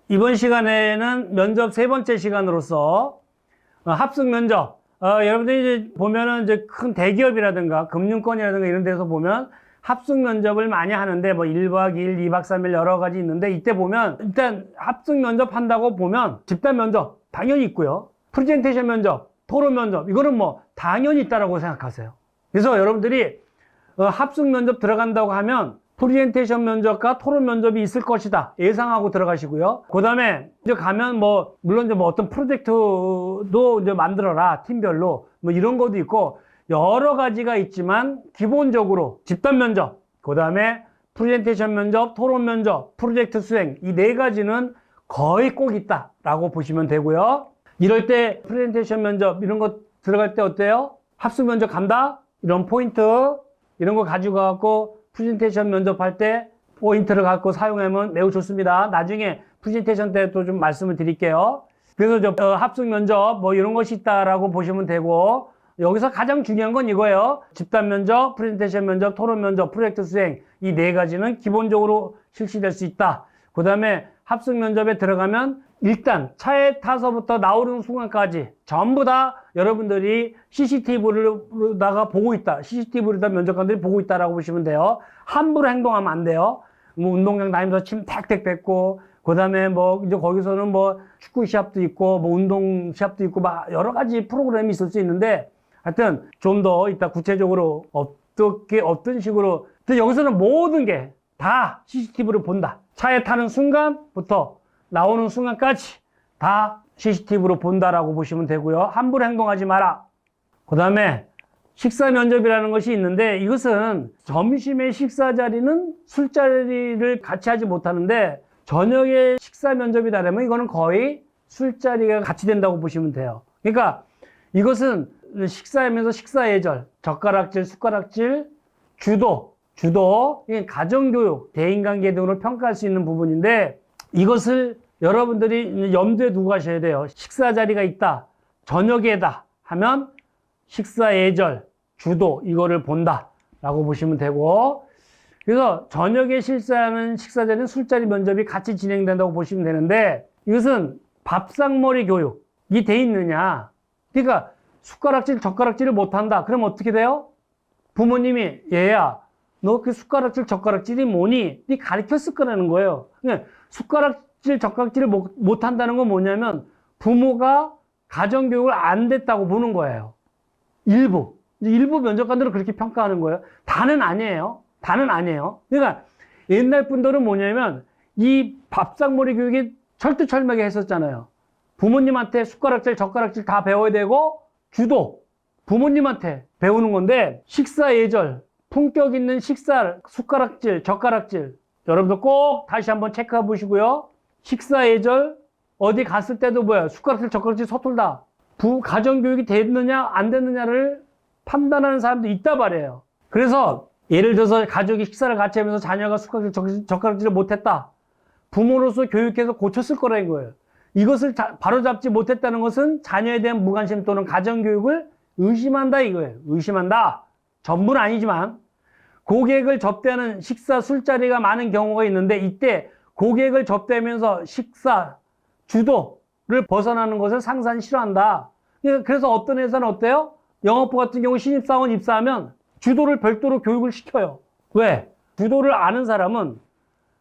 이번 시간에는 면접 세 번째 시간으로서 합숙 면접. 여러분들이 이제 보면은 이제 큰 대기업이라든가 금융권이라든가 이런 데서 보면 합숙 면접을 많이 하는데 뭐 1박 2일, 2박 3일 여러 가지 있는데 이때 보면 일단 합숙 면접 한다고 보면 집단 면접 당연히 있고요. 프레젠테이션 면접, 토론 면접 이거는 뭐 당연히 있다라고 생각하세요. 그래서 여러분들이 합숙 면접 들어간다고 하면 프레젠테이션 면접과 토론 면접이 있을 것이다 예상하고 들어가시고요. 그 다음에 이제 가면 뭐 물론 이제 뭐 어떤 프로젝트도 이제 만들어라 팀별로 뭐 이런 것도 있고 여러 가지가 있지만 기본적으로 집단 면접, 그 다음에 프레젠테이션 면접, 토론 면접, 프로젝트 수행 이 네 가지는 거의 꼭 있다라고 보시면 되고요. 이럴 때 프레젠테이션 면접 이런 거 들어갈 때 어때요? 합숙 면접 간다? 이런 포인트 이런 거 가지고 갖고 프레젠테이션 면접할 때 포인트를 갖고 사용하면 매우 좋습니다. 나중에 프레젠테이션 때 또 좀 말씀을 드릴게요. 그래서 합숙 면접 뭐 이런 것이 있다라고 보시면 되고 여기서 가장 중요한 건 이거예요. 집단 면접, 프레젠테이션 면접, 토론 면접, 프로젝트 수행 이 네 가지는 기본적으로 실시될 수 있다. 그 다음에 합숙 면접에 들어가면 일단 차에 타서부터 나오는 순간까지 전부 다 여러분들이 CCTV로다가 보고 있다. CCTV로다 면접관들이 보고 있다라고 보시면 돼요. 함부로 행동하면 안 돼요. 뭐 운동장 다니면서 침 택택 뱉고, 그 다음에 뭐 이제 거기서는 뭐 축구 시합도 있고, 뭐 운동 시합도 있고, 막 여러 가지 프로그램이 있을 수 있는데, 하여튼 좀 더 이따 구체적으로 어떤 식으로, 근데 여기서는 모든 게 다 CCTV로 본다. 차에 타는 순간부터 나오는 순간까지 다 CCTV로 본다라고 보시면 되고요. 함부로 행동하지 마라. 그 다음에 식사 면접이라는 것이 있는데 이것은 점심의 식사 자리는 술자리를 같이 하지 못하는데 저녁에 식사 면접이다라면 이거는 거의 술자리가 같이 된다고 보시면 돼요. 그러니까 이것은 식사하면서 식사 예절, 젓가락질, 숟가락질, 주도, 가정교육, 대인관계 등으로 평가할 수 있는 부분인데 이것을 여러분들이 염두에 두고 가셔야 돼요. 식사 자리가 있다, 저녁에다 하면 식사 예절, 주도 이거를 본다라고 보시면 되고 그래서 저녁에 실시하는 식사 자리는 술자리 면접이 같이 진행된다고 보시면 되는데 이것은 밥상머리 교육이 돼 있느냐? 그러니까 숟가락질, 젓가락질을 못한다. 그럼 어떻게 돼요? 부모님이 얘야 너 그 숟가락질, 젓가락질이 뭐니? 네 가르쳤을 거라는 거예요. 그러니까 숟가락질, 젓가락질을 못한다는 건 뭐냐면 부모가 가정교육을 안 됐다고 보는 거예요. 일부 면접관들은 그렇게 평가하는 거예요. 다는 아니에요. 그러니까 옛날 분들은 뭐냐면 이 밥상머리 교육이 철두철미하게 했었잖아요. 부모님한테 숟가락질, 젓가락질 다 배워야 되고 주도 부모님한테 배우는 건데 식사 예절, 품격 있는 식사, 숟가락질, 젓가락질 여러분들 꼭 다시 한번 체크해 보시고요. 식사 예절 어디 갔을 때도 뭐야 숟가락질, 젓가락질 서툴다. 가정교육이 됐느냐 안 됐느냐를 판단하는 사람도 있다 말이에요. 그래서 예를 들어서 가족이 식사를 같이 하면서 자녀가 숟가락질, 젓가락질을 못했다. 부모로서 교육해서 고쳤을 거라는 거예요. 이것을 바로잡지 못했다는 것은 자녀에 대한 무관심 또는 가정교육을 의심한다 이거예요. 의심한다. 전부는 아니지만 고객을 접대하는 식사 술자리가 많은 경우가 있는데 이때 고객을 접대하면서 식사 주도를 벗어나는 것을 상사는 싫어한다. 그래서 어떤 회사는 어때요? 영업부 같은 경우 신입사원 입사하면 주도를 별도로 교육을 시켜요. 왜? 주도를 아는 사람은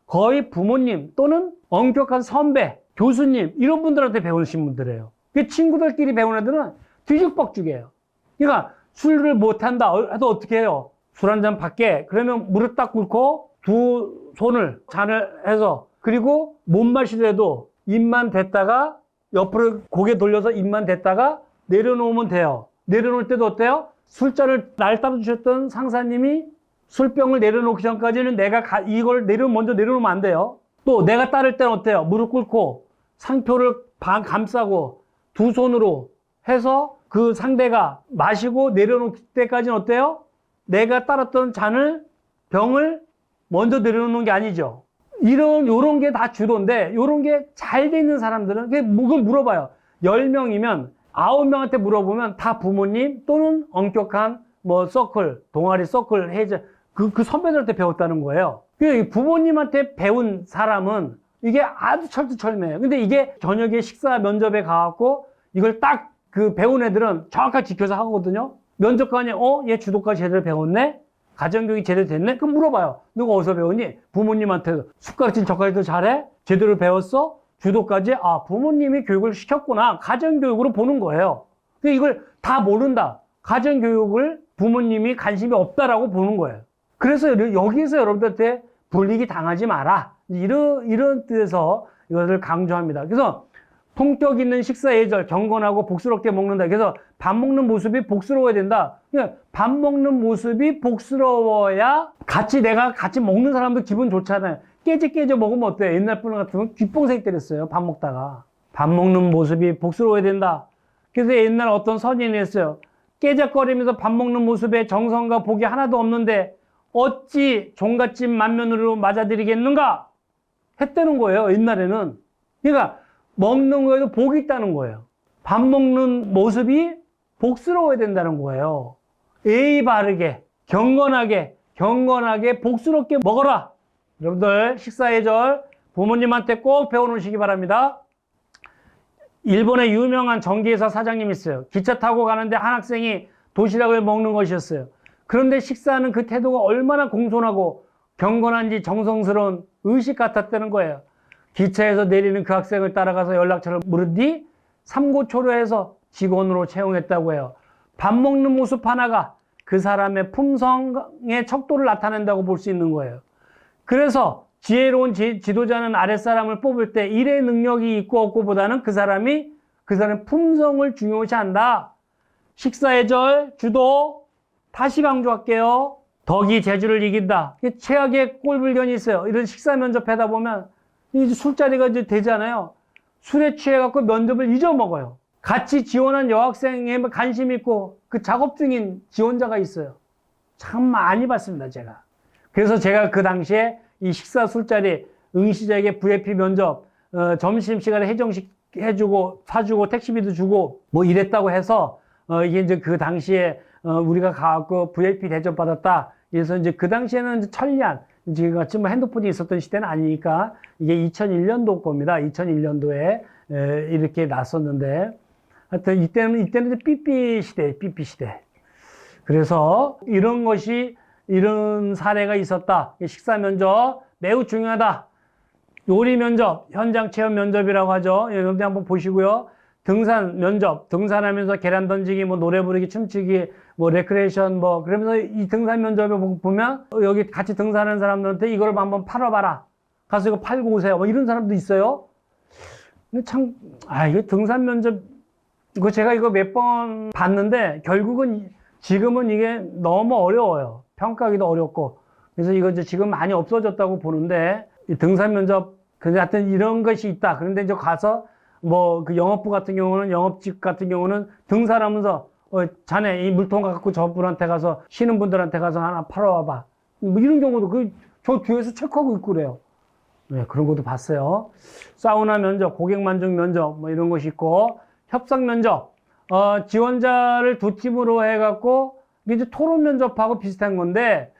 거의 부모님 또는 엄격한 선배, 교수님 이런 분들한테 배우신 분들이에요. 친구들끼리 배우는 애들은 뒤죽박죽이에요. 그러니까 술을 못한다 해도 어떻게 해요? 술 한 잔 받게 그러면 무릎 딱 꿇고 두 손을 잔을 해서 그리고 못 마시더라도 입만 댔다가 옆으로 고개 돌려서 입만 댔다가 내려놓으면 돼요. 내려놓을 때도 어때요? 술잔을 날 따라주셨던 상사님이 술병을 내려놓기 전까지는 내가 이걸 먼저 내려놓으면 안 돼요. 또 내가 따를 때는 어때요? 무릎 꿇고 상표를 감싸고 두 손으로 해서 그 상대가 마시고 내려놓을 때까지는 어때요? 내가 따랐던 병을 먼저 내려놓는 게 아니죠. 요런 게 다 주도인데, 요런 게 잘 돼 있는 사람들은, 그걸 물어봐요. 10명이면 9명한테 물어보면 다 부모님 또는 엄격한 서클, 동아리 서클, 그 선배들한테 배웠다는 거예요. 부모님한테 배운 사람은 이게 아주 철두철미해요. 근데 이게 저녁에 식사 면접에 가갖고 이걸 딱 그 배운 애들은 정확하게 지켜서 하거든요. 면접관이 얘 주도까지 제대로 배웠네? 가정교육이 제대로 됐네? 그럼 물어봐요. 너가 어디서 배웠니? 부모님한테 숟가락질 젓가락도 잘해? 제대로 배웠어? 주도까지? 부모님이 교육을 시켰구나. 가정교육으로 보는 거예요. 근데 이걸 다 모른다. 가정교육을 부모님이 관심이 없다라고 보는 거예요. 그래서 여기서 여러분들한테 불이익이 당하지 마라. 이런 뜻에서 이것을 강조합니다. 그래서 품격 있는 식사 예절, 경건하고 복스럽게 먹는다. 그래서 밥 먹는 모습이 복스러워야 된다. 밥 먹는 모습이 복스러워야 내가 같이 먹는 사람도 기분 좋잖아요. 깨져 먹으면 어때요? 옛날 분 같으면 귓봉생 때렸어요. 밥 먹다가. 밥 먹는 모습이 복스러워야 된다. 그래서 옛날 어떤 선인이 했어요. 깨작거리면서 밥 먹는 모습에 정성과 복이 하나도 없는데 어찌 종갓집 만면으로 맞아들이겠는가? 했다는 거예요. 옛날에는. 그러니까 먹는 거에도 복이 있다는 거예요. 밥 먹는 모습이 복스러워야 된다는 거예요. 예의 바르게, 경건하게 복스럽게 먹어라. 여러분들 식사 예절 부모님한테 꼭 배워놓으시기 바랍니다. 일본의 유명한 전기회사 사장님이 있어요. 기차 타고 가는데 한 학생이 도시락을 먹는 것이었어요. 그런데 식사하는 그 태도가 얼마나 공손하고 경건한지 정성스러운 의식 같았다는 거예요. 기차에서 내리는 그 학생을 따라가서 연락처를 물은 뒤 삼고초려해서 직원으로 채용했다고 해요. 밥 먹는 모습 하나가 그 사람의 품성의 척도를 나타낸다고 볼 수 있는 거예요. 그래서 지혜로운 지도자는 아랫사람을 뽑을 때 일의 능력이 있고 없고보다는 그 사람의 품성을 중요시한다. 식사예절, 주도 다시 강조할게요. 덕이 재주를 이긴다. 최악의 꼴불견이 있어요. 이런 식사 면접하다 보면 이제 술자리가 이제 되잖아요. 술에 취해갖고 면접을 잊어먹어요. 같이 지원한 여학생에 관심 있고 그 작업 중인 지원자가 있어요. 참 많이 봤습니다, 제가. 그래서 제가 그 당시에 이 식사 술자리, 응시자에게 VIP 면접, 점심시간에 해정식 해주고, 사주고, 택시비도 주고, 뭐 이랬다고 해서, 이게 이제 그 당시에, 우리가 가갖고 VIP 대접 받았다. 그래서 이제 그 당시에는 이제 천리안, 지금 같이 뭐 핸드폰이 있었던 시대는 아니니까, 이게 2001년도 겁니다. 2001년도에, 이렇게 났었는데, 하여튼 이때는 이제 삐삐 시대. 그래서 이런 사례가 있었다. 식사 면접 매우 중요하다. 요리 면접, 현장 체험 면접이라고 하죠. 여러분들 한번 보시고요. 등산 면접, 등산하면서 계란 던지기, 뭐 노래 부르기, 춤추기, 뭐 레크레이션, 뭐 그러면서 이 등산 면접에 보면 여기 같이 등산하는 사람들한테 이걸 한번 팔아봐라. 가서 이거 팔고 오세요. 뭐 이런 사람도 있어요. 근데 참, 이게 등산 면접, 제가 이거 몇 번 봤는데 결국은 지금은 이게 너무 어려워요. 평가하기도 어렵고. 그래서 이거 이제 지금 많이 없어졌다고 보는데, 이 등산 면접, 근데 하여튼 이런 것이 있다. 그런데 이제 가서, 뭐, 그 영업부 같은 경우는, 영업직 같은 경우는 등산하면서, 자네 이 물통 갖고 저분한테 가서, 쉬는 분들한테 가서 하나 팔아와봐. 뭐 이런 경우도 저 뒤에서 체크하고 있고 그래요. 네, 그런 것도 봤어요. 사우나 면접, 고객 만족 면접, 뭐 이런 것이 있고, 협상 면접, 지원자를 두 팀으로 해갖고, 이제 토론 면접하고 비슷한 건데,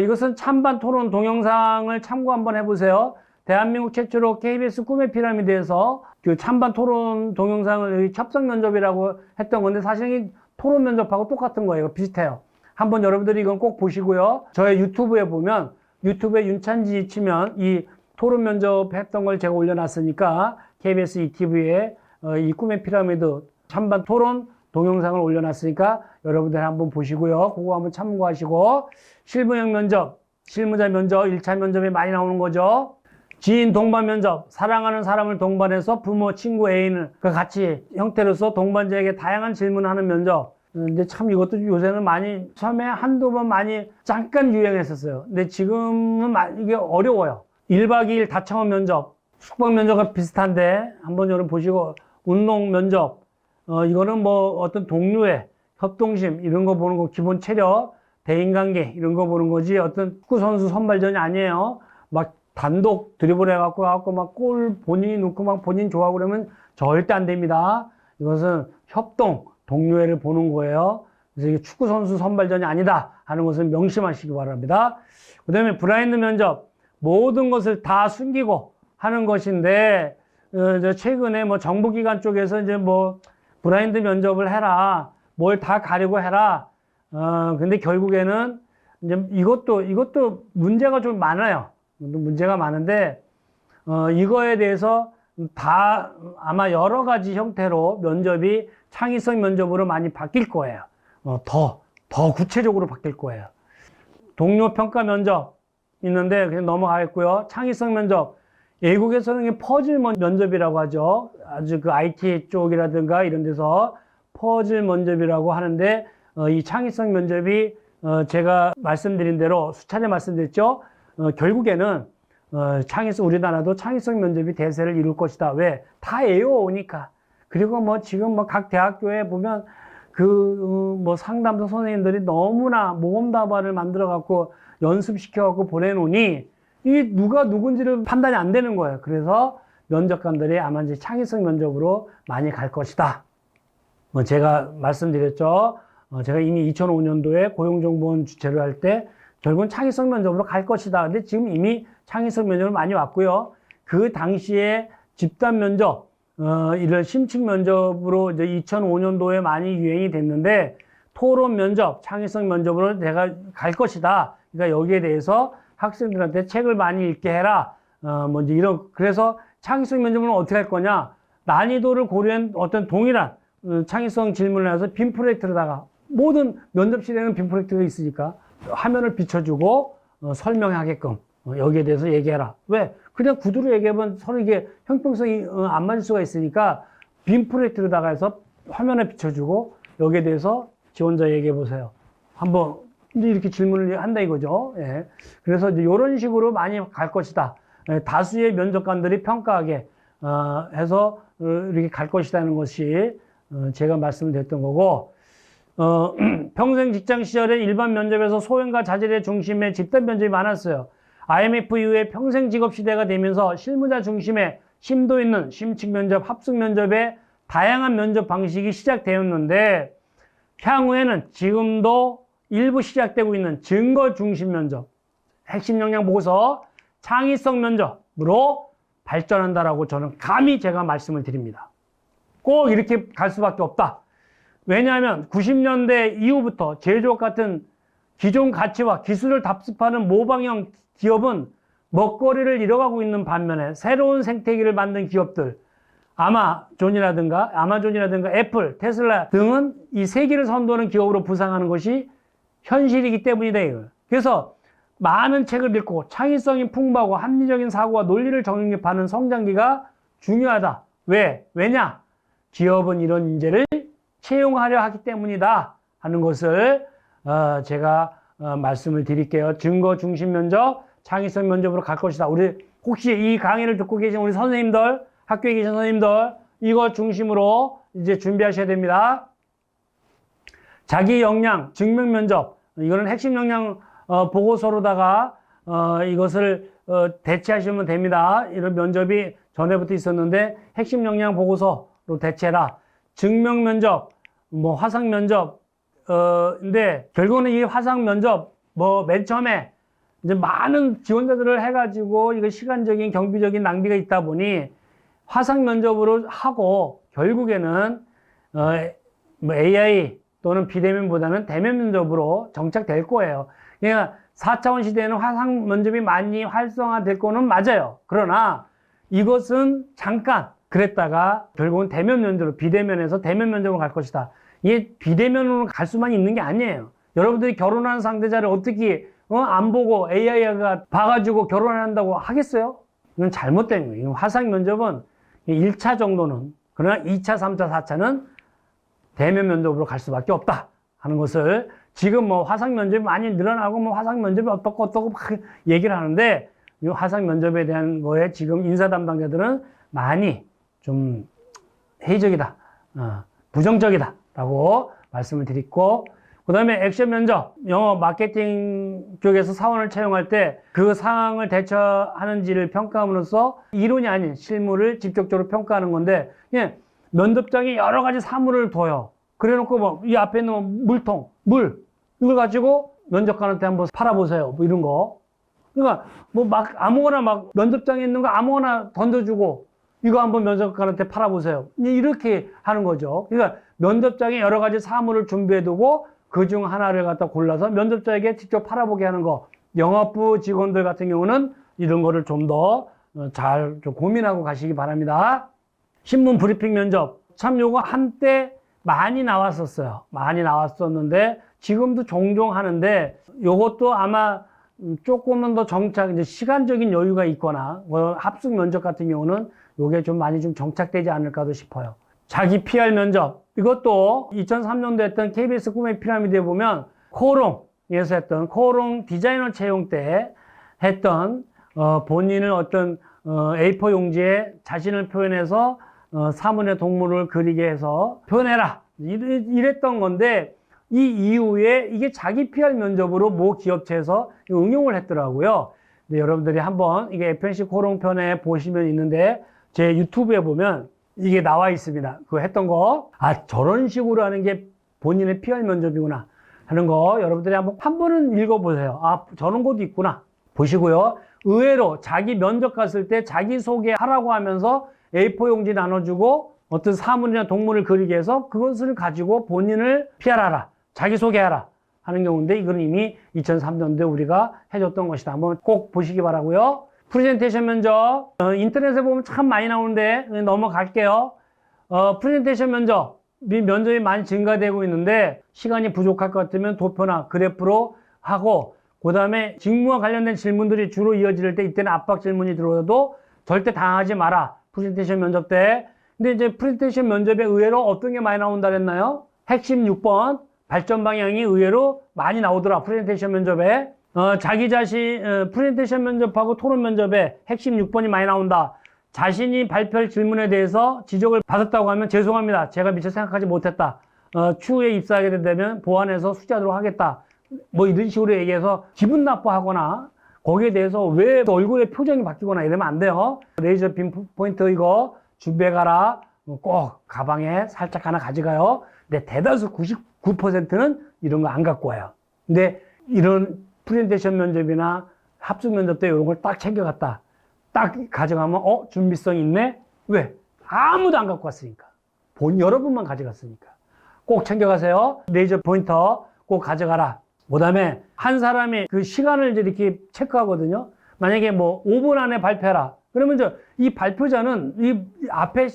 이것은 찬반 토론 동영상을 참고 한번 해보세요. 대한민국 최초로 KBS 꿈의 피라미드에서 그 찬반 토론 동영상을 협상 면접이라고 했던 건데, 사실 토론 면접하고 똑같은 거예요. 비슷해요. 한번 여러분들이 이건 꼭 보시고요. 저의 유튜브에 보면, 유튜브에 윤찬지 치면 이 토론 면접 했던 걸 제가 올려놨으니까, KBS ETV에 이 꿈의 피라미드 찬반 토론 동영상을 올려놨으니까 여러분들 한번 보시고요. 그거 한번 참고하시고, 실무형 면접, 실무자 면접, 1차 면접에 많이 나오는 거죠. 지인 동반 면접, 사랑하는 사람을 동반해서 부모, 친구, 애인을 같이 형태로서 동반자에게 다양한 질문을 하는 면접. 근데 참 이것도 요새는 많이, 처음에 한두 번 많이 잠깐 유행했었어요. 근데 지금은 이게 어려워요. 1박 2일 다청원 면접, 숙박 면접과 비슷한데 한번 여러분 보시고, 운동 면접, 이거는 뭐 어떤 동료의 협동심 이런 거 보는 거, 기본 체력, 대인관계 이런 거 보는 거지 어떤 축구 선수 선발전이 아니에요. 막 단독 드리블 해갖고 막 골 본인이 넣고 막 본인 좋아하고 그러면 절대 안 됩니다. 이것은 협동, 동료애를 보는 거예요. 그래서 이게 축구 선수 선발전이 아니다 하는 것을 명심하시기 바랍니다. 그 다음에 블라인드 면접, 모든 것을 다 숨기고 하는 것인데, 이제 최근에 뭐 정부기관 쪽에서 이제 뭐 블라인드 면접을 해라, 뭘 다 가리고 해라. 근데 결국에는 이제 이것도 문제가 좀 많아요. 문제가 많은데, 이거에 대해서 다 아마 여러 가지 형태로 면접이 창의성 면접으로 많이 바뀔 거예요. 더 구체적으로 바뀔 거예요. 동료 평가 면접 있는데 그냥 넘어가겠고요. 창의성 면접. 외국에서는 퍼즐 면접이라고 하죠. 아주 그 IT 쪽이라든가 이런 데서 퍼즐 면접이라고 하는데, 이 창의성 면접이, 제가 말씀드린 대로 수차례 말씀드렸죠. 결국에는, 우리나라도 창의성 면접이 대세를 이룰 것이다. 왜? 다 외워오니까. 그리고 뭐 지금 뭐 각 대학교에 보면 뭐 상담소 선생님들이 너무나 모험답안을 만들어 갖고 연습시켜 갖고 보내놓으니 이 누가 누군지를 판단이 안 되는 거예요. 그래서 면접관들이 아마 이제 창의성 면접으로 많이 갈 것이다. 뭐 제가 말씀드렸죠. 제가 이미 2005년도에 고용정보원 주최를 할 때 결국은 창의성 면접으로 갈 것이다. 근데 지금 이미 창의성 면접을 많이 왔고요. 그 당시에 집단 면접, 이런 심층 면접으로 이제 2005년도에 많이 유행이 됐는데, 토론 면접, 창의성 면접으로 내가 갈 것이다. 그러니까 여기에 대해서 학생들한테 책을 많이 읽게 해라. 뭐 이제 그래서 창의성 면접은 어떻게 할 거냐? 난이도를 고려한 어떤 동일한 창의성 질문을 해서 빔 프로젝트로다가, 모든 면접실에는 빔 프로젝트가 있으니까 화면을 비춰주고 설명하게끔 여기에 대해서 얘기해라. 왜? 그냥 구두로 얘기하면 서로 이게 형평성이 안 맞을 수가 있으니까 빔 프로젝트로다가 해서 화면에 비춰주고 여기에 대해서 지원자 얘기해 보세요. 한번 이렇게 질문을 한다 이거죠. 예. 그래서 이제 이런 식으로 많이 갈 것이다. 예. 다수의 면접관들이 평가하게 해서 이렇게 갈 것이라는 것이 제가 말씀드렸던 거고, 평생 직장 시절에 일반 면접에서 소행과 자질의 중심의 집단 면접이 많았어요. IMF 이후에 평생 직업 시대가 되면서 실무자 중심의 심도 있는 심층 면접, 합숙 면접의 다양한 면접 방식이 시작되었는데, 향후에는 지금도 일부 시작되고 있는 증거 중심 면접, 핵심 역량 보고서, 창의성 면접으로 발전한다라고 저는 감히 제가 말씀을 드립니다. 꼭 이렇게 갈 수밖에 없다. 왜냐하면 90년대 이후부터 제조업 같은 기존 가치와 기술을 답습하는 모방형 기업은 먹거리를 잃어가고 있는 반면에 새로운 생태계를 만든 기업들, 아마존이라든가 애플, 테슬라 등은 이 세계를 선도하는 기업으로 부상하는 것이 현실이기 때문이다. 그래서 많은 책을 읽고 창의성이 풍부하고 합리적인 사고와 논리를 정립하는 성장기가 중요하다. 왜냐? 기업은 이런 인재를 채용하려 하기 때문이다 하는 것을 제가 말씀을 드릴게요. 증거 중심 면접, 창의성 면접으로 갈 것이다. 우리 혹시 이 강의를 듣고 계신 우리 선생님들, 학교에 계신 선생님들, 이거 중심으로 이제 준비하셔야 됩니다. 자기 역량 증명 면접, 이거는 핵심 역량 보고서로다가 이것을 대체하시면 됩니다. 이런 면접이 전에부터 있었는데 핵심 역량 보고서로 대체라. 증명 면접, 뭐 화상 면접, 근데 결국은 이 화상 면접 맨 처음에 이제 많은 지원자들을 해가지고 이거 시간적인 경비적인 낭비가 있다 보니 화상 면접으로 하고 결국에는 뭐 AI 또는 비대면보다는 대면 면접으로 정착될 거예요. 그러니까 4차원 시대에는 화상 면접이 많이 활성화될 거는 맞아요. 그러나 이것은 잠깐 그랬다가 결국은 대면 면접으로, 비대면에서 대면 면접으로 갈 것이다. 이게 비대면으로 갈 수만 있는 게 아니에요. 여러분들이 결혼하는 상대자를 어떻게 안 보고 AI가 봐가지고 결혼한다고 하겠어요? 이건 잘못된 거예요. 화상 면접은 1차 정도는, 그러나 2차, 3차, 4차는 대면 면접으로 갈 수밖에 없다 하는 것을, 지금 뭐 화상 면접이 많이 늘어나고 뭐 화상 면접이 어떻고 막 얘기를 하는데, 이 화상 면접에 대한 거에 지금 인사 담당자들은 많이 좀 회의적이다, 부정적이다 라고 말씀을 드리고, 그 다음에 액션 면접, 영업 마케팅 쪽에서 사원을 채용할 때 그 상황을 대처하는지를 평가함으로써 이론이 아닌 실무를 직접적으로 평가하는 건데, 예, 면접장에 여러 가지 사물을 둬요. 그래 놓고 뭐 이 앞에 있는 물통, 물, 이걸 가지고 면접관한테 한번 팔아보세요. 뭐 이런 거. 그러니까 뭐 막 아무거나 막 면접장에 있는 거 아무거나 던져주고 이거 한번 면접관한테 팔아보세요. 이렇게 하는 거죠. 그러니까 면접장에 여러 가지 사물을 준비해두고 그중 하나를 갖다 골라서 면접자에게 직접 팔아보게 하는 거. 영업부 직원들 같은 경우는 이런 거를 좀 더 잘 좀 고민하고 가시기 바랍니다. 신문 브리핑 면접. 참 요거 한때 많이 나왔었어요. 많이 나왔었는데 지금도 종종 하는데 요것도 아마 조금은 더 정착, 이제 시간적인 여유가 있거나 합숙 면접 같은 경우는 요게 좀 많이 좀 정착되지 않을까도 싶어요. 자기 PR 면접. 이것도 2003년도에 했던 KBS 꿈의 피라미드에 보면 코롱에서 했던 코롱 디자이너 채용 때 했던 본인을 어떤 A4 용지에 자신을 표현해서 사물의 동물을 그리게 해서 표현해라. 이랬던 건데 이 이후에 이게 자기 PR 면접으로 모 기업체에서 응용을 했더라고요. 근데 여러분들이 한번 이게 FNC 코롱 편에 보시면 있는데 제 유튜브에 보면 이게 나와 있습니다. 그거 했던 거. 아, 저런 식으로 하는 게 본인의 PR 면접이구나 하는 거 여러분들이 한번 한 번은 읽어보세요. 아, 저런 것도 있구나. 보시고요. 의외로 자기 면접 갔을 때 자기소개하라고 하면서 A4 용지 나눠주고 어떤 사물이나 동물을 그리게 해서 그것을 가지고 본인을 PR하라. 자기소개하라 하는 경우인데 이건 이미 2003년도에 우리가 해줬던 것이다. 한번 꼭 보시기 바라고요. 프레젠테이션 면접. 인터넷에 보면 참 많이 나오는데 넘어갈게요. 프레젠테이션 면접. 면접이 많이 증가되고 있는데 시간이 부족할 것 같으면 도표나 그래프로 하고 그 다음에 직무와 관련된 질문들이 주로 이어질 때 이때는 압박 질문이 들어와도 절대 당하지 마라. 프레젠테이션 면접 때. 근데 이제 프레젠테이션 면접에 의외로 어떤 게 많이 나온다 그랬나요? 핵심 6번 발전 방향이 의외로 많이 나오더라. 프레젠테이션 면접에. 자기 자신 프레젠테이션 면접하고 토론 면접에 핵심 6번이 많이 나온다. 자신이 발표할 질문에 대해서 지적을 받았다고 하면 죄송합니다. 제가 미처 생각하지 못했다. 추후에 입사하게 된다면 보완해서 숙지하도록 하겠다. 뭐 이런 식으로 얘기해서 기분 나빠하거나 거기에 대해서 왜 얼굴의 표정이 바뀌거나 이러면 안 돼요. 레이저 빔 포인터 이거 준비해 가라. 꼭 가방에 살짝 하나 가져가요. 근데 대다수 99%는 이런 거 안 갖고 와요. 근데 이런 프레젠테이션 면접이나 합숙 면접 때 이런 걸 딱 챙겨갔다. 딱 가져가면 준비성 있네? 왜? 아무도 안 갖고 왔으니까. 여러분만 가져갔으니까. 꼭 챙겨가세요. 레이저 포인터 꼭 가져가라. 그 다음에 한 사람이 그 시간을 이제 이렇게 체크하거든요. 만약에 뭐 5분 안에 발표해라. 그러면 이 발표자는 이 앞에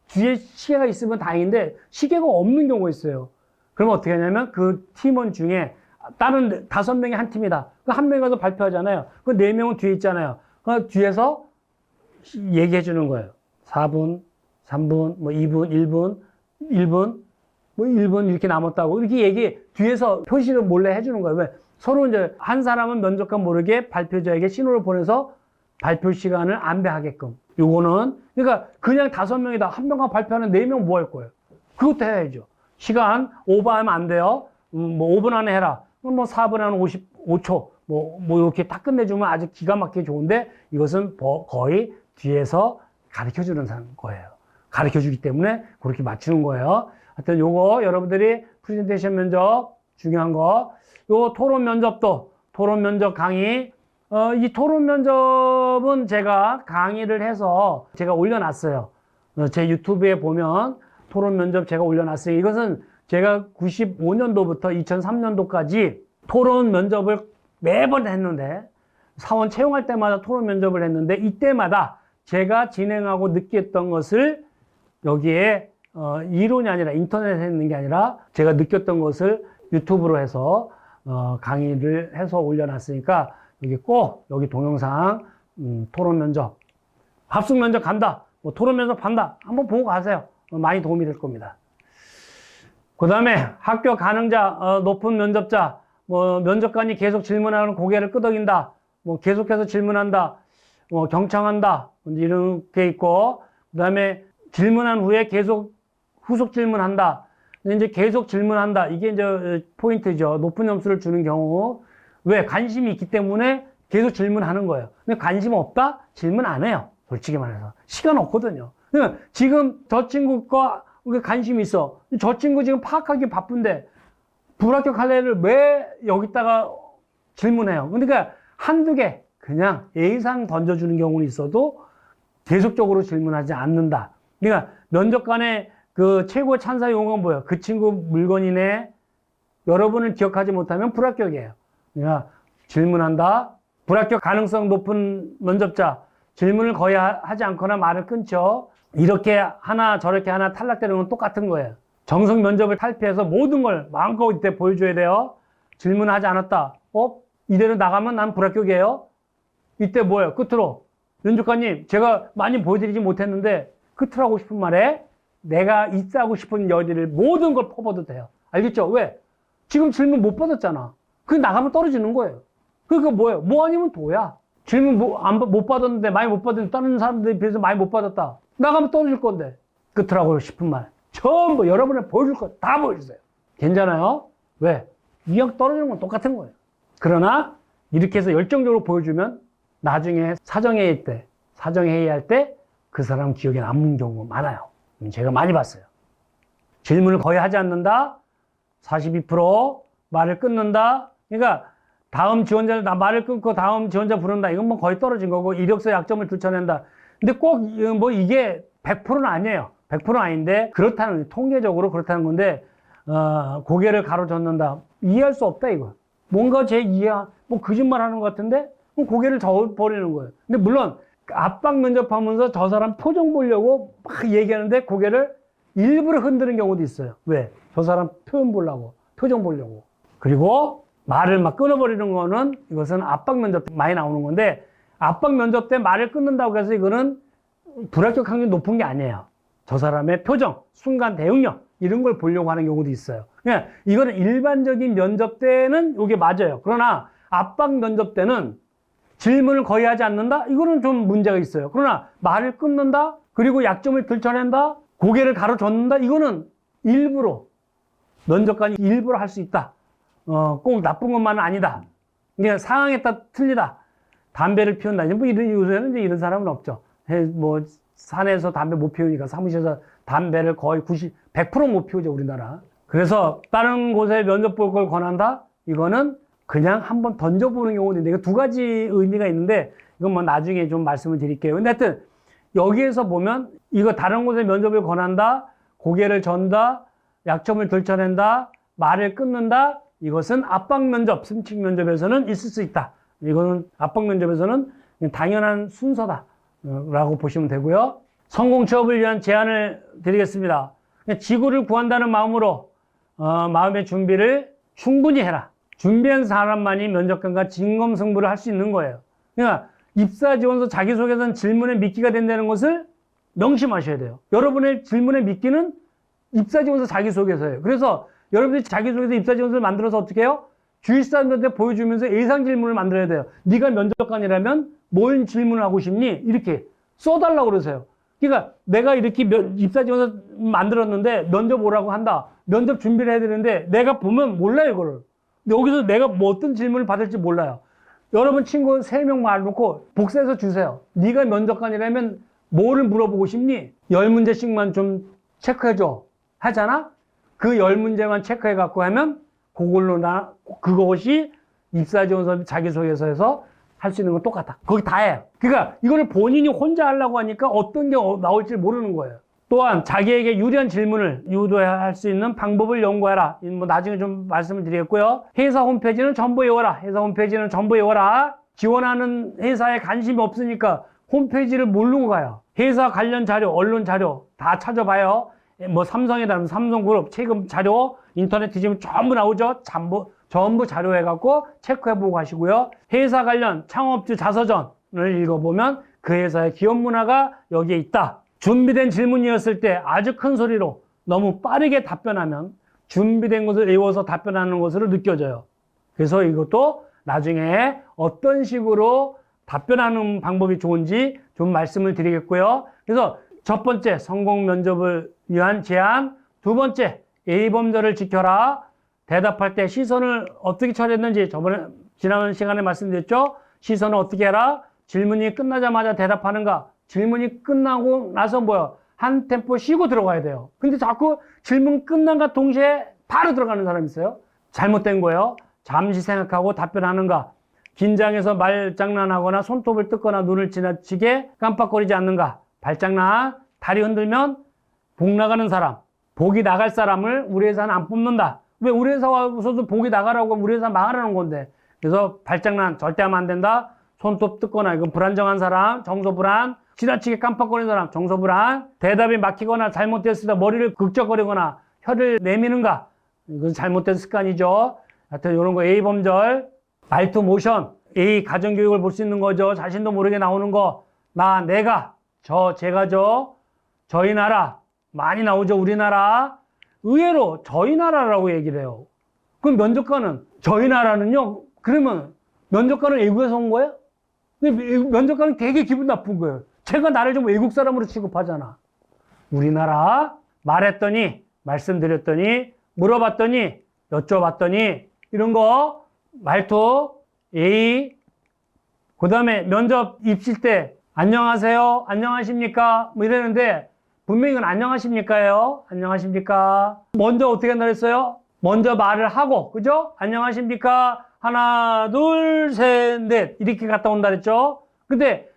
뒤에 시계가 있으면 다행인데 시계가 없는 경우가 있어요. 그러면 어떻게 하냐면 그 팀원 중에 다른 5명이 한 팀이다. 그 한 명이 가서 발표하잖아요. 그 4명은 뒤에 있잖아요. 그 뒤에서 얘기해 주는 거예요. 4분, 3분, 뭐 2분, 1분, 1분, 뭐 1분 이렇게 남았다고 이렇게 뒤에서 표시를 몰래 해주는 거예요. 왜? 서로 이제 한 사람은 면접관 모르게 발표자에게 신호를 보내서 발표 시간을 안배하게끔. 요거는 그러니까 그냥 5명이다. 한 명만 발표하는 4명 뭐 할 거예요? 그것도 해야죠. 시간 오버하면 안 돼요. 뭐 5분 안에 해라. 뭐 4분 안에 55초. 뭐 이렇게 딱 끝내주면 아주 기가 막히게 좋은데 이것은 거의 뒤에서 가르쳐 주는 거예요. 가르쳐 주기 때문에 그렇게 맞추는 거예요. 하여튼 요거 여러분들이 프레젠테이션 면접 중요한 거. 요 토론 면접도 토론 면접 강의. 이 토론 면접은 제가 강의를 해서 제가 올려놨어요. 제 유튜브에 보면 토론 면접 제가 올려놨어요. 이것은 제가 95년도부터 2003년도까지 토론 면접을 매번 했는데 사원 채용할 때마다 토론 면접을 했는데 이때마다 제가 진행하고 느꼈던 것을 여기에 이론이 아니라 인터넷에 있는 게 아니라 제가 느꼈던 것을 유튜브로 해서 강의를 해서 올려놨으니까 여기 꼭 여기 동영상 토론 면접 합숙 면접 간다 뭐 토론 면접 간다 한번 보고 가세요. 많이 도움이 될 겁니다. 그 다음에 학교 가능자 높은 면접자 뭐 면접관이 계속 질문하는 고개를 끄덕인다 뭐 계속해서 질문한다 경청한다 이렇게 있고 그 다음에 질문한 후에 계속 후속 질문한다. 근데 이제 계속 질문한다. 이게 이제 포인트죠. 높은 점수를 주는 경우. 왜? 관심이 있기 때문에 계속 질문하는 거예요. 근데 관심 없다? 질문 안 해요. 솔직히 말해서. 시간 없거든요. 그러니까 지금 저 친구가 관심이 있어. 저 친구 지금 파악하기 바쁜데 불합격 할래를 왜 여기다가 질문해요. 그러니까 한두 개, 그냥 A상 던져주는 경우는 있어도 계속적으로 질문하지 않는다. 그러니까 면접관의 그 최고 찬사 용어가 뭐예요? 그 친구 물건이네. 여러분을 기억하지 못하면 불합격이에요. 그러니까 질문한다. 불합격 가능성 높은 면접자, 질문을 거의 하지 않거나 말을 끊죠. 이렇게 하나 저렇게 하나 탈락되는 건 똑같은 거예요. 정석 면접을 탈피해서 모든 걸 마음껏 이때 보여줘야 돼요. 질문하지 않았다. 이대로 나가면 난 불합격이에요. 이때 뭐예요? 끝으로. 면접관님, 제가 많이 보여드리지 못했는데 끝으로 하고 싶은 말에 내가 입사하고 싶은 여지를 모든 걸 퍼버도 돼요. 알겠죠? 왜? 지금 질문 못 받았잖아. 그 나가면 떨어지는 거예요. 그러니까 뭐예요? 뭐 아니면 도야. 질문 못 받았는데, 많이 못 받았는데, 다른 사람들에 비해서 많이 못 받았다. 나가면 떨어질 건데. 끝으로 하고 싶은 말. 전부 여러분을 보여줄 거 다 보여주세요. 괜찮아요? 왜? 이왕 떨어지는 건 똑같은 거예요. 그러나 이렇게 해서 열정적으로 보여주면 나중에 사정회의할 때 그 사람 기억에 남는 경우가 많아요. 제가 많이 봤어요. 질문을 거의 하지 않는다. 42% 말을 끊는다. 그러니까 다음 지원자를 말을 끊고 다음 지원자 부른다. 이건 뭐 거의 떨어진 거고 이력서 약점을 들춰낸다. 근데 꼭 뭐 이게 100%는 아니에요. 100%는 아닌데 통계적으로 그렇다는 건데 고개를 가로젓는다. 이해할 수 없다 이거. 뭔가 뭐 거짓말하는 것 같은데 그럼 고개를 저어버리는 거예요. 근데 물론 압박 면접하면서 저 사람 표정 보려고 막 얘기하는데 고개를 일부러 흔드는 경우도 있어요. 왜? 저 사람 표정 보려고. 그리고 말을 막 끊어버리는 거는 이것은 압박 면접 때 많이 나오는 건데 압박 면접 때 말을 끊는다고 해서 이거는 불합격 확률이 높은 게 아니에요. 저 사람의 표정, 순간 대응력 이런 걸 보려고 하는 경우도 있어요. 그냥 이거는 일반적인 면접 때는 이게 맞아요. 그러나 압박 면접 때는 질문을 거의 하지 않는다? 이거는 좀 문제가 있어요. 그러나 말을 끊는다? 그리고 약점을 들춰낸다? 고개를 가로젓는다? 이거는 면접관이 일부러 할 수 있다. 꼭 나쁜 것만은 아니다. 그냥 상황에 따라 틀리다. 담배를 피운다. 뭐 요새는 이제 이런 사람은 없죠. 뭐 산에서 담배 못 피우니까 사무실에서 담배를 거의 100% 못 피우죠, 우리나라. 그래서 다른 곳에 면접 볼 걸 권한다? 이거는 그냥 한번 던져보는 경우도 있는데, 이거 두 가지 의미가 있는데, 이건 뭐 나중에 좀 말씀을 드릴게요. 근데 하여튼, 여기에서 보면, 이거 다른 곳에 면접을 권한다, 고개를 전다, 약점을 들춰낸다, 말을 끊는다, 이것은 압박 면접, 승직 면접에서는 있을 수 있다. 이거는 압박 면접에서는 당연한 순서다. 라고 보시면 되고요. 성공 취업을 위한 제안을 드리겠습니다. 지구를 구한다는 마음으로, 마음의 준비를 충분히 해라. 준비한 사람만이 면접관과 진검승부를 할 수 있는 거예요. 그러니까 입사지원서 자기소개서는 질문에 미끼가 된다는 것을 명심하셔야 돼요. 여러분의 질문에 미끼는 입사지원서 자기소개서예요. 그래서 여러분들이 자기소개서 입사지원서를 만들어서 어떻게 해요? 주위 사람들한테 보여주면서 예상 질문을 만들어야 돼요. 네가 면접관이라면 뭘 질문을 하고 싶니? 이렇게 써달라고 그러세요. 그러니까 내가 이렇게 입사지원서 만들었는데 면접 오라고 한다. 면접 준비를 해야 되는데 내가 보면 몰라요, 이거를. 여기서 내가 뭐 어떤 질문을 받을지 몰라요. 여러분 친구 3명 말놓고 복사해서 주세요. 네가 면접관이라면 뭐를 물어보고 싶니? 10문제씩만 좀 체크해줘. 하잖아? 그 10문제만 체크해갖고 하면 그것이 입사지원서 자기소개서에서 할 수 있는 건 똑같아. 거기 다 해요. 그러니까 이거를 본인이 혼자 하려고 하니까 어떤 게 나올지 모르는 거예요. 또한 자기에게 유리한 질문을 유도할 수 있는 방법을 연구해라. 뭐 나중에 좀 말씀을 드리겠고요. 회사 홈페이지는 전부 외워라. 회사 홈페이지는 전부 외워라. 지원하는 회사에 관심이 없으니까 홈페이지를 모르고 가요. 회사 관련 자료, 언론 자료 다 찾아봐요. 뭐 삼성이라면 삼성그룹 세금 자료 인터넷 뒤지면 전부 나오죠. 전부 자료 해갖고 체크해보고 하시고요. 회사 관련 창업주 자서전을 읽어보면 그 회사의 기업 문화가 여기에 있다. 준비된 질문이었을 때 아주 큰 소리로 너무 빠르게 답변하면 준비된 것을 외워서 답변하는 것으로 느껴져요. 그래서 이것도 나중에 어떤 식으로 답변하는 방법이 좋은지 좀 말씀을 드리겠고요. 그래서 첫 번째, 성공 면접을 위한 제안. 두 번째, A범절을 지켜라. 대답할 때 시선을 어떻게 처리했는지 지난 시간에 말씀드렸죠? 시선을 어떻게 해라? 질문이 끝나자마자 대답하는가? 질문이 끝나고 나서 한 템포 쉬고 들어가야 돼요. 근데 자꾸 질문 끝난과 동시에 바로 들어가는 사람이 있어요. 잘못된 거예요. 잠시 생각하고 답변하는가? 긴장해서 말장난하거나 손톱을 뜯거나 눈을 지나치게 깜빡거리지 않는가? 발장난, 다리 흔들면 복 나가는 사람, 복이 나갈 사람을 우리 회사는 안 뽑는다. 왜 우리 회사 와서도 복이 나가라고 우리 회사 망하라는 건데. 그래서 발장난 절대 하면 안 된다. 손톱 뜯거나 이건 불안정한 사람, 정서불안, 지나치게 깜빡거리는 사람, 정서불안, 대답이 막히거나 잘못됐을 때 머리를 극적거리거나 혀를 내미는가? 이건 잘못된 습관이죠. 하여튼 이런 거 A 범절, 말투 모션, A 가정교육을 볼 수 있는 거죠. 자신도 모르게 나오는 거. 나, 내가, 제가 저희 나라, 많이 나오죠. 우리나라. 의외로 저희 나라라고 얘기를 해요. 그럼 면접관은 저희 나라는요? 그러면 면접관은 외국에서 온 거예요? 근데 면접관은 되게 기분 나쁜 거예요. 제가 나를 좀 외국 사람으로 취급하잖아. 우리나라 말했더니, 말씀드렸더니, 물어봤더니, 여쭤봤더니, 이런 거, 말투, A, 그 다음에 면접 입실 때, 안녕하세요, 안녕하십니까, 뭐 이러는데, 분명히 이건 안녕하십니까요? 안녕하십니까? 먼저 어떻게 한다 그랬어요? 먼저 말을 하고, 그죠? 안녕하십니까? 하나, 둘, 셋, 넷. 이렇게 갔다 온다 그랬죠? 근데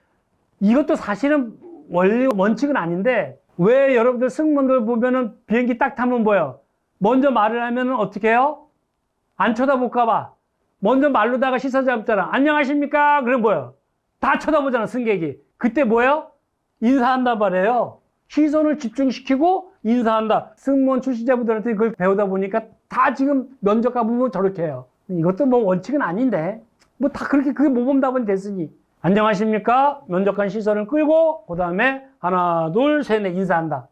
이것도 사실은 원칙은 아닌데, 왜 여러분들 승무원들 보면은 비행기 딱 타면 뭐예요? 먼저 말을 하면은 어떻게 해요? 안 쳐다볼까봐. 먼저 말로다가 시선 잡잖아. 안녕하십니까? 그럼 뭐예요? 다 쳐다보잖아, 승객이. 그때 뭐예요? 인사한다 말이에요. 시선을 집중시키고 인사한다. 승무원 출신자분들한테 그걸 배우다 보니까 다 지금 면접관 보면 저렇게 해요. 이것도 뭐 원칙은 아닌데 뭐 다 그렇게 그게 모범답은 됐으니 안녕하십니까? 면접관 시선을 끌고 그 다음에 하나 둘 셋 넷 인사한다.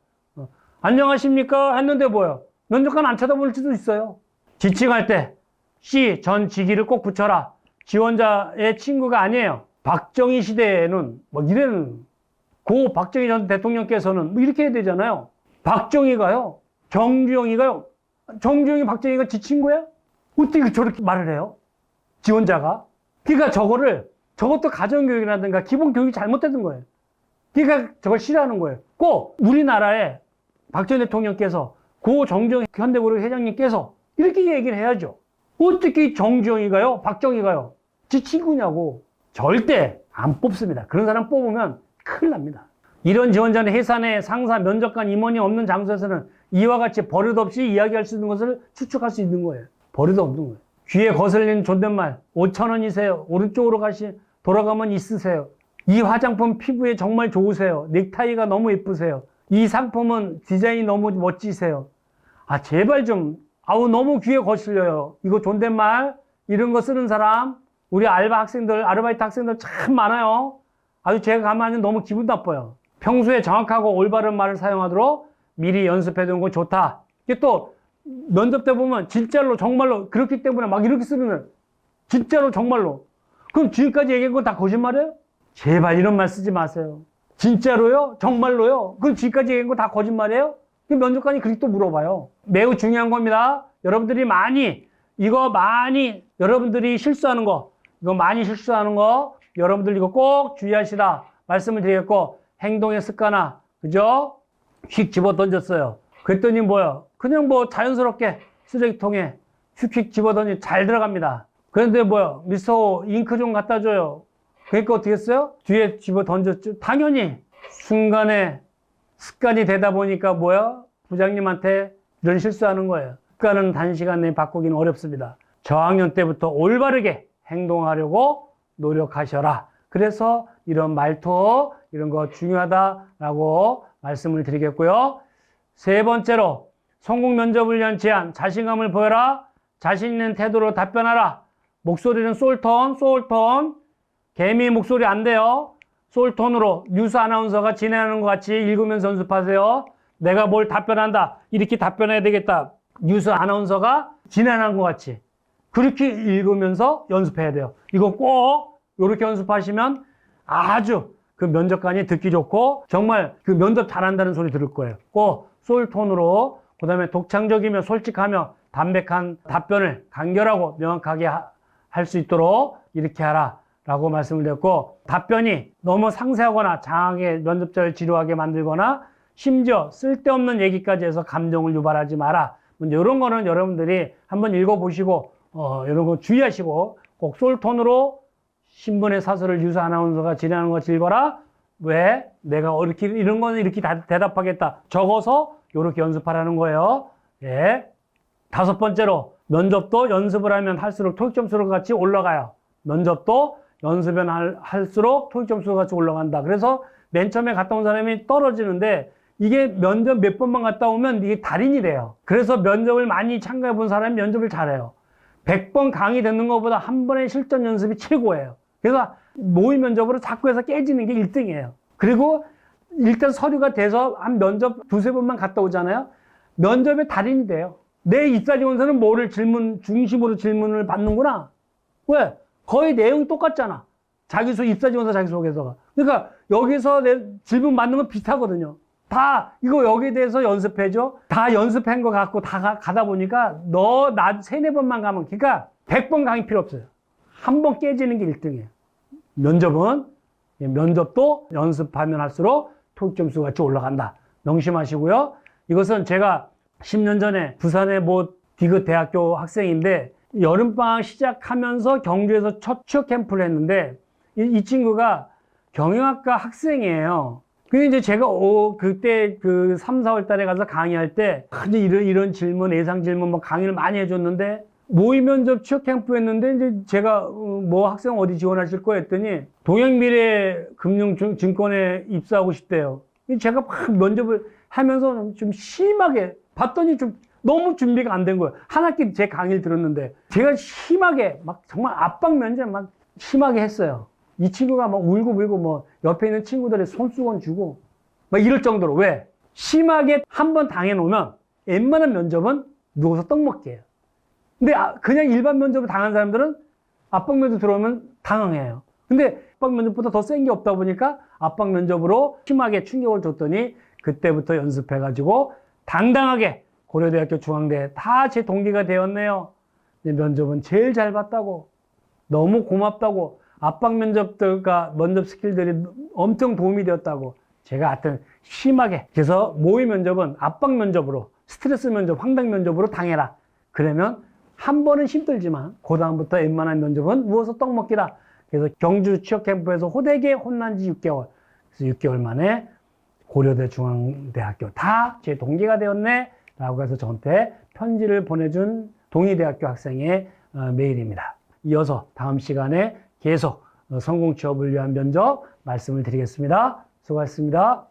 안녕하십니까? 했는데 뭐예요? 면접관 안 쳐다볼 수도 있어요. 지칭할 때 C 전 직위를 꼭 붙여라. 지원자의 친구가 아니에요. 박정희 시대에는 뭐 이래는 고 박정희 전 대통령께서는 뭐 이렇게 해야 되잖아요. 박정희가요. 정주영이가요. 정주영이 박정희가 지 친구예요? 어떻게 저렇게 말을 해요? 지원자가. 그러니까 저것도 가정교육이라든가 기본교육이 잘못된 거예요. 그러니까 저걸 싫어하는 거예요. 꼭 우리나라에 박정희 대통령께서 고 정주영 현대그룹 회장님께서 이렇게 얘기를 해야죠. 어떻게 정주영이가요? 박정희가요? 지 친구냐고. 절대 안 뽑습니다. 그런 사람 뽑으면 큰일 납니다. 이런 지원자는 회사 내 상사, 면접관, 임원이 없는 장소에서는 이와 같이 버릇없이 이야기할 수 있는 것을 추측할 수 있는 거예요. 버릇 없는 거예요. 귀에 거슬리는 존댓말 5,000원이세요. 오른쪽으로 돌아가면 있으세요. 이 화장품 피부에 정말 좋으세요. 넥타이가 너무 예쁘세요. 이 상품은 디자인이 너무 멋지세요. 아 제발 좀 너무 귀에 거슬려요. 이거 존댓말 이런 거 쓰는 사람 우리 아르바이트 학생들 참 많아요. 아주 제가 가면 너무 기분 나빠요. 평소에 정확하고 올바른 말을 사용하도록 미리 연습해 두는 건 좋다. 이게 또 면접 때 보면 진짜로 정말로 그렇기 때문에 막 이렇게 쓰는 거예요. 진짜로 정말로. 그럼 지금까지 얘기한 건 다 거짓말이에요? 제발 이런 말 쓰지 마세요. 진짜로요? 정말로요? 그럼 지금까지 얘기한 거 다 거짓말이에요? 그럼 면접관이 그렇게 또 물어봐요. 매우 중요한 겁니다. 여러분들이 여러분들이 실수하는 거, 이거 많이 실수하는 거, 여러분들 이거 꼭 주의하시라 말씀을 드리겠고, 행동의 습관화, 그죠? 휙 집어 던졌어요. 그랬더니 뭐야? 그냥 뭐 자연스럽게 쓰레기통에 휙휙 집어 던지 잘 들어갑니다. 그런데 뭐야? 미스터 잉크 좀 갖다 줘요. 그러니까 어떻게 했어요? 뒤에 집어 던졌죠. 당연히 순간에 습관이 되다 보니까 뭐야? 부장님한테 이런 실수하는 거예요. 습관은 단시간 내에 바꾸기는 어렵습니다. 저학년 때부터 올바르게 행동하려고 노력하셔라. 그래서 이런 말투, 이런 거 중요하다라고 말씀을 드리겠고요. 세 번째로, 성공 면접을 위한 제안, 자신감을 보여라. 자신 있는 태도로 답변하라. 목소리는 소울톤. 개미 목소리 안 돼요. 소울톤으로 뉴스 아나운서가 진행하는 것 같이 읽으면서 연습하세요. 내가 뭘 답변한다. 이렇게 답변해야 되겠다. 뉴스 아나운서가 진행하는 것 같이. 그렇게 읽으면서 연습해야 돼요. 이거 꼭 이렇게 연습하시면 아주 그 면접관이 듣기 좋고 정말 그 면접 잘한다는 소리 들을 거예요. 꼭 소울톤으로, 그 다음에 독창적이며 솔직하며 담백한 답변을 간결하고 명확하게 할 수 있도록 이렇게 하라 라고 말씀을 드렸고, 답변이 너무 상세하거나 장하게 면접자를 지루하게 만들거나 심지어 쓸데없는 얘기까지 해서 감정을 유발하지 마라. 이런 거는 여러분들이 한번 읽어보시고 이런 거 주의하시고 꼭 소울톤으로 신분의 사설을 유수 아나운서가 진행하는 거 읽어라. 왜? 내가 이렇게, 이런 거는 이렇게 대답하겠다. 적어서 이렇게 연습하라는 거예요. 예. 5번째로, 면접도 연습을 하면 할수록 토익 점수가 같이 올라가요. 면접도 연습을 할수록 토익 점수가 같이 올라간다. 그래서 맨 처음에 갔다 온 사람이 떨어지는데 이게 면접 몇 번만 갔다 오면 이게 달인이 돼요. 그래서 면접을 많이 참가해 본 사람이 면접을 잘해요. 100번 강의 듣는 것보다 한 번의 실전 연습이 최고예요. 그래서 모의 면접으로 자꾸 해서 깨지는 게 1등이에요. 그리고 일단 서류가 돼서 한 면접 2-3번만 갔다 오잖아요. 면접의 달인이 돼요. 내 입사 지원서는 뭐를 중심으로 질문을 받는구나. 왜? 거의 내용이 똑같잖아. 입사 지원서 자기소개서가. 그러니까 여기서 내 질문 받는 건 비슷하거든요. 다 이거 여기에 대해서 연습해줘. 다 연습한 거 갖고 다 가다 보니까 나 3-4번만 가면, 그러니까 100번 강의 필요 없어요. 한 번 깨지는 게 1등이에요. 면접도 연습하면 할수록 토익 점수 같이 올라간다. 명심하시고요. 이것은 제가 10년 전에 부산의 디귿 대학교 학생인데 여름방학 시작하면서 경주에서 첫 취업 캠프를 했는데 이 친구가 경영학과 학생이에요. 근데 이제 제가 그때 3, 4월 달에 가서 강의할 때 이런 질문, 예상 질문 강의를 많이 해줬는데 모의 면접 취업 캠프 했는데 이제 제가 학생 어디 지원하실 거예요 했더니 동양미래금융증권에 입사하고 싶대요. 제가 막 면접을 하면서 좀 심하게 봤더니 좀 너무 준비가 안 된 거예요. 한 학기 제 강의를 들었는데 제가 심하게 정말 압박 면접 심하게 했어요. 이 친구가 울고 옆에 있는 친구들의 손수건 주고 이럴 정도로. 왜? 심하게 한번 당해놓으면 웬만한 면접은 누워서 떡 먹기예요. 근데 그냥 일반 면접을 당한 사람들은 압박 면접 들어오면 당황해요. 근데 압박 면접보다 더 센 게 없다 보니까 압박 면접으로 심하게 충격을 줬더니 그때부터 연습해가지고 당당하게 고려대학교 중앙대 다 제 동기가 되었네요. 면접은 제일 잘 봤다고, 너무 고맙다고, 압박 면접 스킬들이 엄청 도움이 되었다고 제가 하여튼 심하게. 그래서 모의 면접은 압박 면접으로, 스트레스 면접, 황당 면접으로 당해라. 그러면 한 번은 힘들지만 그 다음부터 웬만한 면접은 누워서 떡 먹기다. 그래서 경주 취업 캠프에서 호되게 혼난 지 6개월. 그래서 6개월 만에 고려대 중앙대학교 다 제 동기가 되었네 라고 해서 저한테 편지를 보내준 동의대학교 학생의 메일입니다. 이어서 다음 시간에 계속 성공 취업을 위한 면접 말씀을 드리겠습니다. 수고하셨습니다.